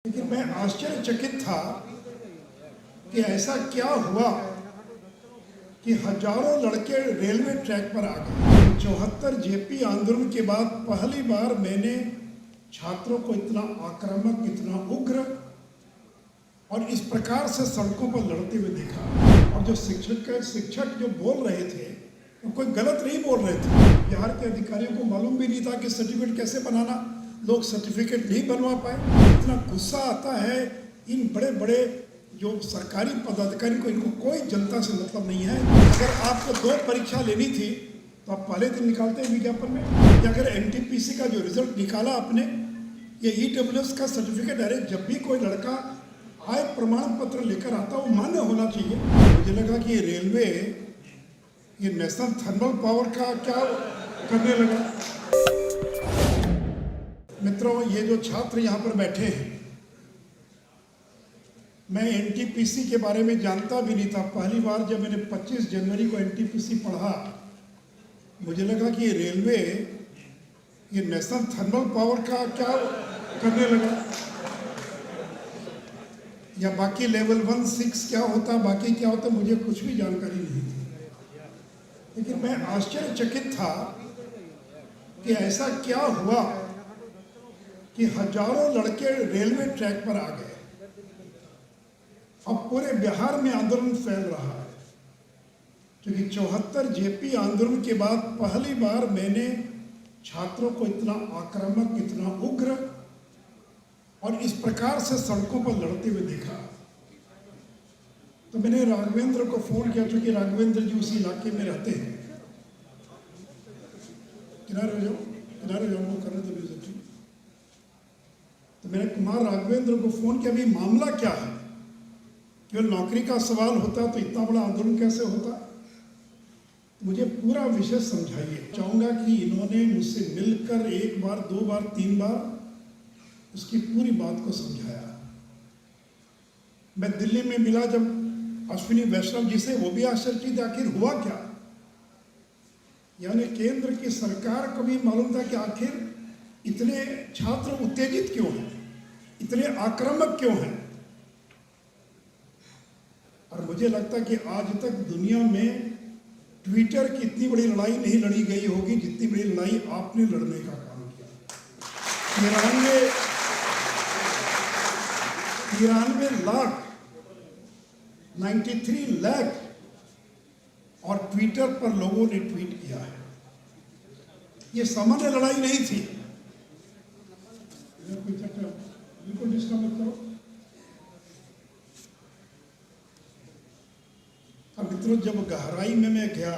लेकिन मैं आश्चर्यचकित था कि ऐसा क्या हुआ कि हजारों लड़के रेलवे ट्रैक पर आ गए। 74 जेपी आंदोलन के बाद पहली बार मैंने छात्रों को इतना आक्रामक, इतना उग्र और इस प्रकार से सड़कों पर लड़ते हुए देखा। और जो शिक्षक जो बोल रहे थे वो कोई गलत नहीं बोल रहे थे। बिहार के अधिकारियों को मालूम भी नहीं था कि सर्टिफिकेट कैसे बनाना, लोग सर्टिफिकेट नहीं बनवा पाए। इतना गुस्सा आता है इन बड़े बड़े जो सरकारी पदाधिकारी को, इनको कोई जनता से मतलब नहीं है। अगर आपको 2 परीक्षा लेनी थी तो आप पहले दिन निकालते हैं विज्ञापन में, या अगर एनटीपीसी का जो रिजल्ट निकाला आपने, ये ईडब्ल्यूएस का सर्टिफिकेट, अरे जब भी कोई लड़का आय प्रमाण पत्र लेकर आता वो मान्य होना चाहिए। मुझे लगा कि ये रेलवे ये नेशनल थर्मल पावर का क्या करने लगा। मित्रों, ये जो छात्र यहाँ पर बैठे हैं, मैं एनटीपीसी के बारे में जानता भी नहीं था। पहली बार जब मैंने 25 जनवरी को एनटीपीसी पढ़ा, मुझे लगा कि ये रेलवे ये नेशनल थर्मल पावर का क्या करने लगा, या बाकी लेवल 1, 6 क्या होता, बाकी क्या होता, मुझे कुछ भी जानकारी नहीं थी। लेकिन मैं आश्चर्यचकित था कि ऐसा क्या हुआ कि हजारों लड़के रेलवे ट्रैक पर आ गए। अब पूरे बिहार में आंदोलन फैल रहा है, क्योंकि 74 जेपी आंदोलन के बाद पहली बार मैंने छात्रों को इतना आक्रामक, इतना उग्र और इस प्रकार से सड़कों पर लड़ते हुए देखा। तो मैंने राघवेंद्र को फोन किया, क्योंकि राघवेंद्र जी उसी इलाके में रहते हैं। किनारे हो जाओ, वो करने तो नहीं। तो मैंने कुमार राघवेंद्र को फोन किया, अभी मामला क्या है, केवल नौकरी का सवाल होता तो इतना बड़ा आंदोलन कैसे होता। मुझे पूरा विषय समझाइए। चाहूंगा कि इन्होंने मुझसे मिलकर 1 बार, 2 बार, 3 बार उसकी पूरी बात को समझाया। मैं दिल्ली में मिला जब अश्विनी वैष्णव जी से, वो भी आश्चर्यचकित आखिर हुआ क्या। यानी केंद्र की सरकार को भी मालूम था कि आखिर इतने छात्र उत्तेजित क्यों हैं, इतने आक्रामक क्यों हैं। और मुझे लगता है कि आज तक दुनिया में ट्विटर की इतनी बड़ी लड़ाई नहीं लड़ी गई होगी जितनी बड़ी लड़ाई आपने लड़ने का काम किया। 93 लाख 93 लाख और ट्विटर पर लोगों ने ट्वीट किया है। ये सामान्य लड़ाई नहीं थी। बिल्कुल डिस्टर्ब मत करो। अब मित्रों, जब गहराई में मैं गया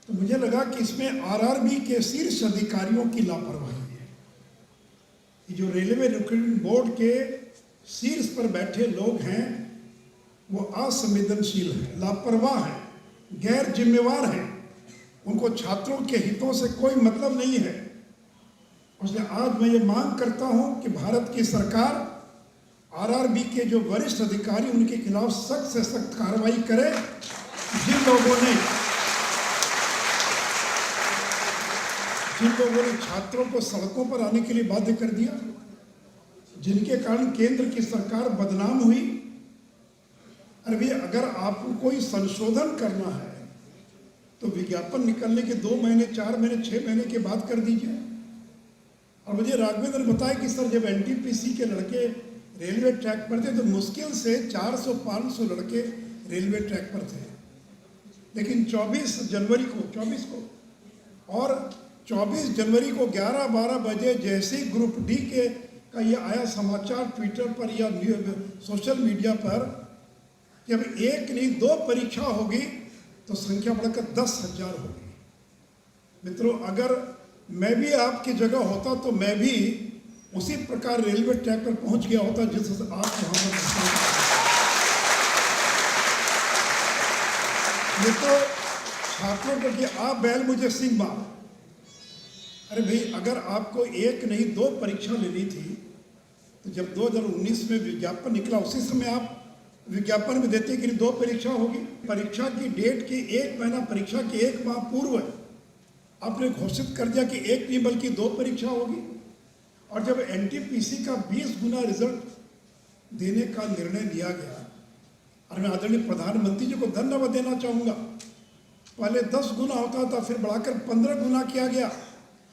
तो मुझे लगा कि इसमें आरआरबी के शीर्ष अधिकारियों की लापरवाही है। जो रेलवे रिक्रूटमेंट बोर्ड के शीर्ष पर बैठे लोग हैं वो असंवेदनशील हैं, लापरवाह हैं, गैर जिम्मेवार हैं। उनको छात्रों के हितों से कोई मतलब नहीं है। उसने आज मैं ये मांग करता हूं कि भारत की सरकार आरआरबी के जो वरिष्ठ अधिकारी उनके खिलाफ सख्त से सख्त कार्रवाई करे। जिन लोगों ने छात्रों को सड़कों पर आने के लिए बाध्य कर दिया, जिनके कारण केंद्र की सरकार बदनाम हुई। अरे भैया, अगर आपको कोई संशोधन करना है तो विज्ञापन निकलने के 2 महीने, 4 महीने, 6 महीने के बाद कर दीजिए। और मुझे राघवेंद्र बताया कि सर, जब एनटीपीसी के लड़के रेलवे ट्रैक पर थे तो मुश्किल से 400-500 लड़के रेलवे ट्रैक पर थे। लेकिन 24 जनवरी को और 24 जनवरी को 11-12 बजे जैसे ही ग्रुप डी का ये आया समाचार ट्विटर पर या सोशल मीडिया पर कि अब 1 नहीं 2 परीक्षा होगी, तो संख्या बढ़कर 10,000 होगी। मित्रों, अगर मैं भी आपकी जगह होता तो मैं भी उसी प्रकार रेलवे ट्रैक पर पहुंच गया होता जिस आप वहां पर। ये तो छात्रों को कि आप बैल मुझे सिंह मार। अरे भाई, अगर आपको 1 नहीं 2 परीक्षा लेनी थी तो जब 2019 में विज्ञापन निकला उसी समय आप विज्ञापन में देते कि 2 परीक्षा होगी। परीक्षा की डेट की 1 महीना, परीक्षा के 1 माह पूर्व आपने घोषित कर दिया कि 1 नहीं बल्कि 2 परीक्षा होगी। और जब एनटीपीसी का 20 गुना रिजल्ट देने का निर्णय लिया गया, और मैं आदरणीय प्रधानमंत्री जी को धन्यवाद देना चाहूँगा। पहले 10 गुना होता था, फिर बढ़ाकर 15 गुना किया गया,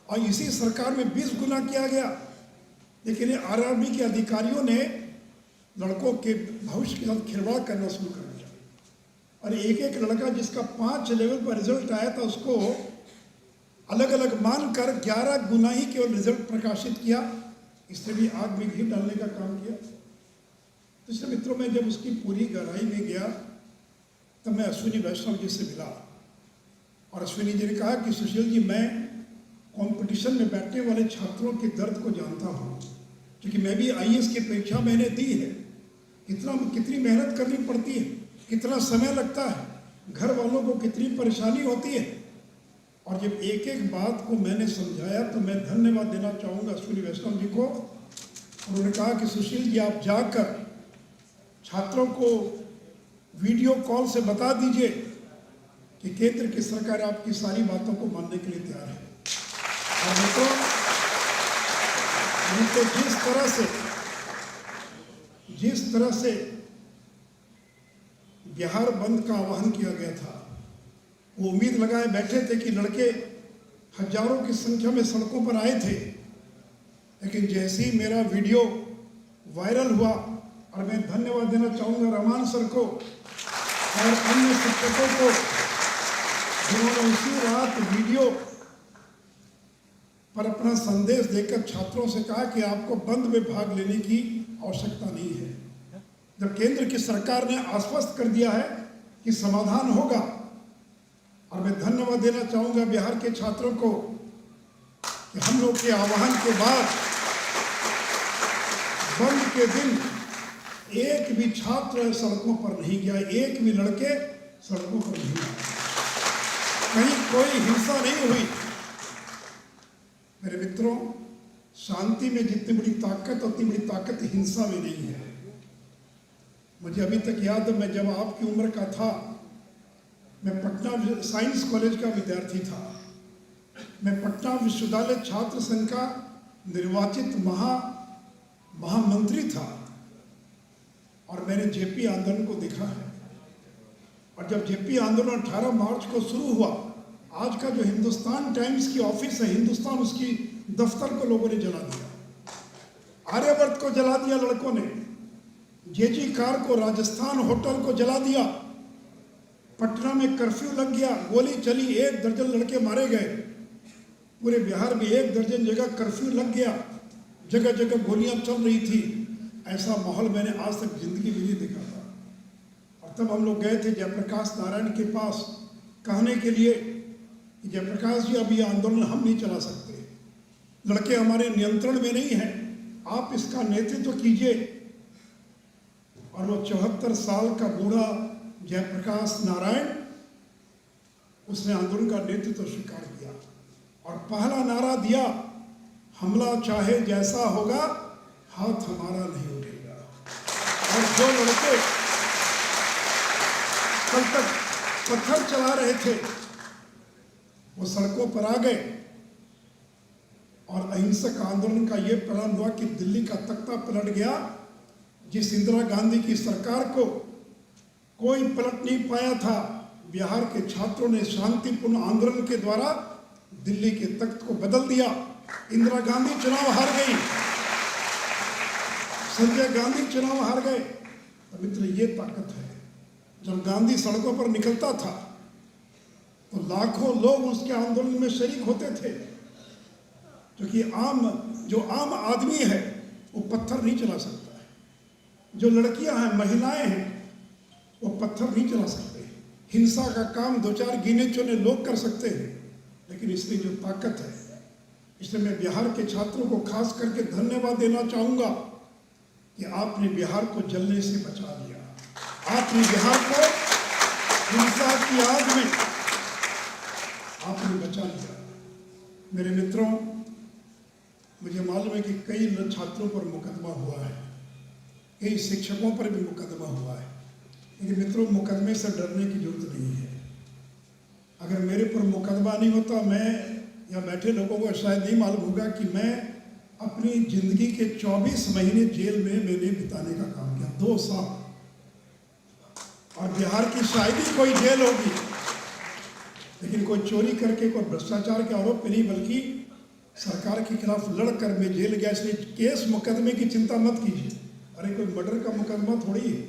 और इसी सरकार में 20 गुना किया गया। लेकिन ये आरआरबी के अधिकारियों ने लड़कों के भविष्य के साथ खिलवाड़ करना शुरू कर दिया, और एक एक लड़का जिसका 5 लेवल पर रिजल्ट आया था उसको अलग अलग मानकर 11 गुना ही केवल रिजल्ट प्रकाशित किया। इससे भी आग में घी डालने का काम किया। तो इसलिए मित्रों, में जब उसकी पूरी गहराई में गया तब मैं अश्विनी वैष्णव जी से मिला, और अश्विनी जी ने कहा कि सुशील जी, मैं कंपटीशन में बैठने वाले छात्रों के दर्द को जानता हूँ, क्योंकि मैं भी आईएएस की परीक्षा मैंने दी है। कितनी मेहनत करनी पड़ती है, कितना समय लगता है, घर वालों को कितनी परेशानी होती है। और जब एक एक बात को मैंने समझाया तो मैं धन्यवाद देना चाहूँगा अश्विनी वैष्णव जी को। उन्होंने कहा कि सुशील जी, आप जाकर छात्रों को वीडियो कॉल से बता दीजिए कि केंद्र की सरकार आपकी सारी बातों को मानने के लिए तैयार है। और उनको जिस तरह से बिहार बंद का आह्वान किया गया था, वो उम्मीद लगाए बैठे थे कि लड़के हजारों की संख्या में सड़कों पर आए थे। लेकिन जैसे ही मेरा वीडियो वायरल हुआ, और मैं धन्यवाद देना चाहूँगा रहमान सर को और अन्य शिक्षकों को, जिन्होंने उसी रात वीडियो पर अपना संदेश देकर छात्रों से कहा कि आपको बंद में भाग लेने की आवश्यकता नहीं है। जब केंद्र की सरकार ने आश्वस्त कर दिया है कि समाधान होगा, और मैं धन्यवाद देना चाहूँगा बिहार के छात्रों को कि हम लोग के आह्वान के बाद बंद के दिन एक भी छात्र सड़कों पर नहीं गया, एक भी लड़के सड़कों पर नहीं आए, कहीं कोई हिंसा नहीं हुई। मेरे मित्रों, शांति में जितनी बड़ी ताकत, उतनी बड़ी ताकत हिंसा में नहीं है। मुझे अभी तक याद है, मैं जब आपकी उम्र का था, मैं पटना साइंस कॉलेज का विद्यार्थी था। मैं पटना विश्वविद्यालय छात्र संघ का निर्वाचित महामंत्री था, और मैंने जेपी आंदोलन को देखा है। और जब जेपी आंदोलन 18 मार्च को शुरू हुआ, आज का जो हिंदुस्तान टाइम्स की ऑफिस है, हिंदुस्तान, उसकी दफ्तर को लोगों ने जला दिया, आर्यवर्त को जला दिया लड़कों ने, जेजी कार को, राजस्थान होटल को जला दिया, पटना में कर्फ्यू लग गया, गोली चली, 1 दर्जन लड़के मारे गए। पूरे बिहार में 1 दर्जन जगह कर्फ्यू लग गया, जगह जगह गोलियां चल रही थी। ऐसा माहौल मैंने आज तक जिंदगी में नहीं देखा था। और तब हम लोग गए थे जयप्रकाश नारायण के पास कहने के लिए कि जयप्रकाश जी, अब ये आंदोलन हम नहीं चला सकते, लड़के हमारे नियंत्रण में नहीं हैं, आप इसका नेतृत्व कीजिए। और वो 74 साल का बूढ़ा जयप्रकाश नारायण, उसने आंदोलन का नेतृत्व स्वीकार किया और पहला नारा दिया, हमला चाहे जैसा होगा, हाथ हमारा नहीं उठेगा। और जो लड़के कल तक पत्थर चला रहे थे, वो सड़कों पर आ गए, और अहिंसक आंदोलन का ये परिणाम हुआ कि दिल्ली का तख्ता पलट गया। जिस इंदिरा गांधी की सरकार को कोई पलट नहीं पाया था, बिहार के छात्रों ने शांतिपूर्ण आंदोलन के द्वारा दिल्ली के तख्त को बदल दिया। इंदिरा गांधी चुनाव हार गई, संजय गांधी चुनाव हार गए। तो मित्र, ये ताकत है। जब गांधी सड़कों पर निकलता था तो लाखों लोग उसके आंदोलन में शरीक होते थे, क्योंकि जो आम आदमी है वो पत्थर नहीं चला सकता है, जो लड़कियां हैं, महिलाएं हैं, वो पत्थर नहीं चला सकते। हिंसा का काम 2-4 गिने चुने लोग कर सकते हैं, लेकिन इसमें जो ताकत है, इसलिए मैं बिहार के छात्रों को खास करके धन्यवाद देना चाहूँगा कि आपने बिहार को जलने से बचा दिया। आपने बिहार को हिंसा की आग में आपने बचा लिया। मेरे मित्रों, मुझे मालूम है कि कई छात्रों पर मुकदमा हुआ है, कई शिक्षकों पर भी मुकदमा हुआ है, लेकिन मित्रों, मुकदमे से डरने की जरूरत नहीं है। अगर मेरे पर मुकदमा नहीं होता, मैं या बैठे लोगों को शायद नहीं मालूम होगा कि मैं अपनी जिंदगी के 24 महीने जेल में मैंने बिताने का काम किया, 2 साल। और बिहार की शायद ही कोई जेल होगी, लेकिन कोई चोरी करके, कोई भ्रष्टाचार के आरोप पे नहीं, बल्कि सरकार के खिलाफ लड़कर मैं जेल गया। इसलिए केस मुकदमे की चिंता मत कीजिए। अरे कोई मर्डर का मुकदमा थोड़ी है,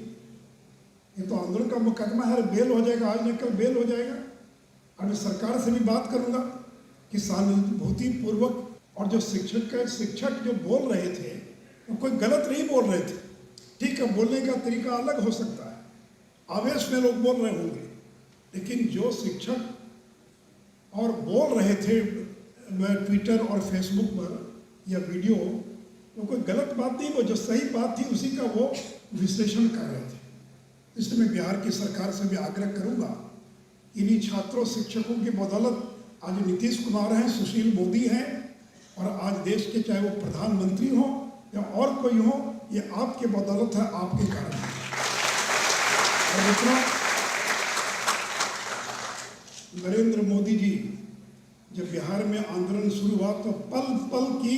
ये तो आंदोलन का मुकदमा है। बेल हो जाएगा, आज न कल बेल हो जाएगा। और मैं सरकार से भी बात करूंगा कि सहानुभूति पूर्वक, और जो शिक्षक जो बोल रहे थे वो कोई गलत नहीं बोल रहे थे। ठीक है, बोलने का तरीका अलग हो सकता है, आवेश में लोग बोल रहे होंगे, लेकिन जो शिक्षक और बोल रहे थे ट्विटर और फेसबुक पर या वीडियो, वो कोई गलत बात नहीं, वो जो सही बात थी उसी का वो विश्लेषण कर रहे थे। इसलिए मैं बिहार की सरकार से भी आग्रह करूंगा, इन्हीं छात्रों शिक्षकों की बदौलत आज नीतीश कुमार हैं, सुशील मोदी हैं, और आज देश के चाहे वो प्रधानमंत्री हों या और कोई हो, ये आपके बदौलत है, आपके कारण है। और दूसरा, नरेंद्र मोदी जी जब बिहार में आंदोलन शुरू हुआ तो पल पल की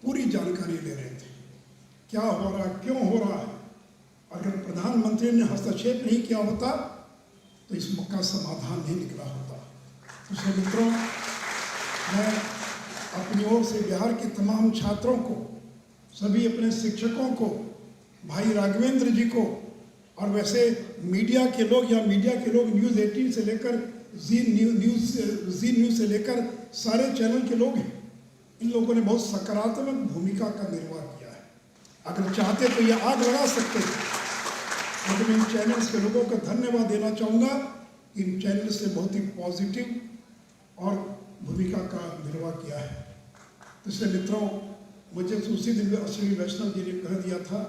पूरी जानकारी ले रहे थे, क्या हो रहा, क्यों हो रहा है। अगर प्रधानमंत्री ने हस्तक्षेप नहीं किया होता तो इस का समाधान नहीं निकला होता। इसलिए मित्रों, मैं अपनी ओर से बिहार के तमाम छात्रों को, सभी अपने शिक्षकों को, भाई राघवेंद्र जी को, और वैसे मीडिया के लोग या मीडिया के लोग, न्यूज़ 18 से लेकर जी न्यूज़ से लेकर सारे चैनल के लोग हैं, इन लोगों ने बहुत सकारात्मक भूमिका का निर्वाह किया है। अगर चाहते तो ये आग लगा सकते थे, लेकिन इन चैनल्स के लोगों को धन्यवाद देना चाहूँगा। इन चैनल से बहुत ही पॉजिटिव और भूमिका का निर्वाह किया है। तो इसलिए मित्रों, मुझे तो उसी दिन अश्विनी वैष्णव जी ने कह दिया था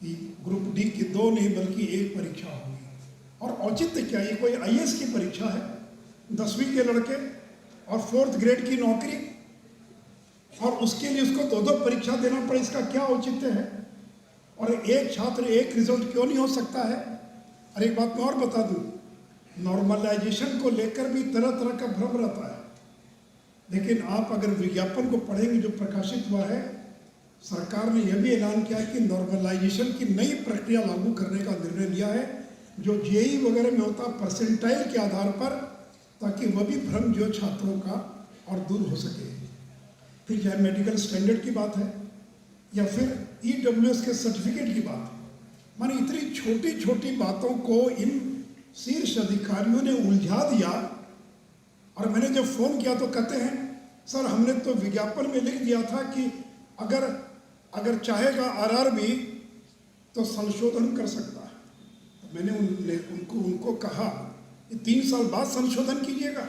कि ग्रुप डी की 2 नहीं बल्कि 1 परीक्षा होगी। और औचित्य क्या, ये कोई IAS की परीक्षा है, 10वीं के लड़के और 4th ग्रेड की नौकरी, और उसके लिए उसको 2-2 परीक्षा देना पड़े, इसका क्या औचित्य है। और एक छात्र एक रिजल्ट क्यों नहीं हो सकता है। और एक बात मैं और बता दूं, नॉर्मलाइजेशन को लेकर भी तरह तरह का भ्रम रहता है, लेकिन आप अगर विज्ञापन को पढ़ेंगे जो प्रकाशित हुआ है, सरकार ने यह भी ऐलान किया कि नॉर्मलाइजेशन की नई प्रक्रिया लागू करने का निर्णय लिया है, जो JEE वगैरह में होता परसेंटाइल के आधार पर, ताकि वह भी भ्रम जो छात्रों का और दूर हो सके। फिर चाहे मेडिकल स्टैंडर्ड की बात है या फिर EWS के सर्टिफिकेट की बात, माने इतनी छोटी छोटी बातों को इन शीर्ष अधिकारियों ने उलझा दिया। और मैंने जब फ़ोन किया तो कहते हैं, सर हमने तो विज्ञापन में लिख दिया था कि अगर चाहेगा RRB तो संशोधन कर सकता है। तो मैंने उनको कहा कि 3 साल बाद संशोधन कीजिएगा,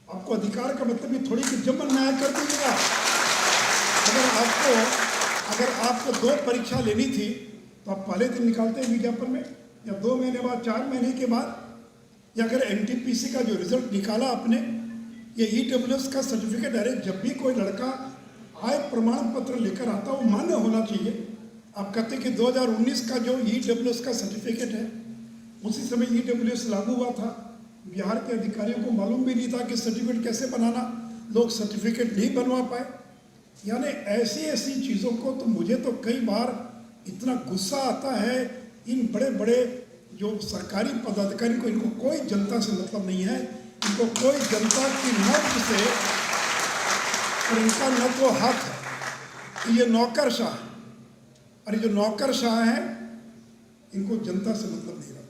आपको अधिकार का मतलब ये थोड़ी कि जब मन न्याय कर दीजिएगा। अगर आपको 2 परीक्षा लेनी थी तो आप पहले दिन निकालते हैं विज्ञापन में, या 2 महीने बाद, 4 महीने के बाद, या अगर NTPC का जो रिजल्ट निकाला आपने, ये EWS का सर्टिफिकेट, अरे जब भी कोई लड़का आय प्रमाण पत्र लेकर आता वो मान्य होना चाहिए। आप कहते कि 2019 का जो EWS का सर्टिफिकेट है, उसी समय EWS लागू हुआ था, बिहार के अधिकारियों को मालूम भी नहीं था कि सर्टिफिकेट कैसे बनाना, लोग सर्टिफिकेट नहीं बनवा पाए। यानी ऐसी ऐसी चीज़ों को, तो मुझे तो कई बार इतना गुस्सा आता है, इन बड़े बड़े जो सरकारी पदाधिकारी को, इनको कोई जनता से मतलब नहीं है, इनको कोई जनता की नब्ज से, और इनका न तो हक है, ये नौकरशाह है, और ये जो नौकरशाह हैं इनको जनता से मतलब नहीं रहा।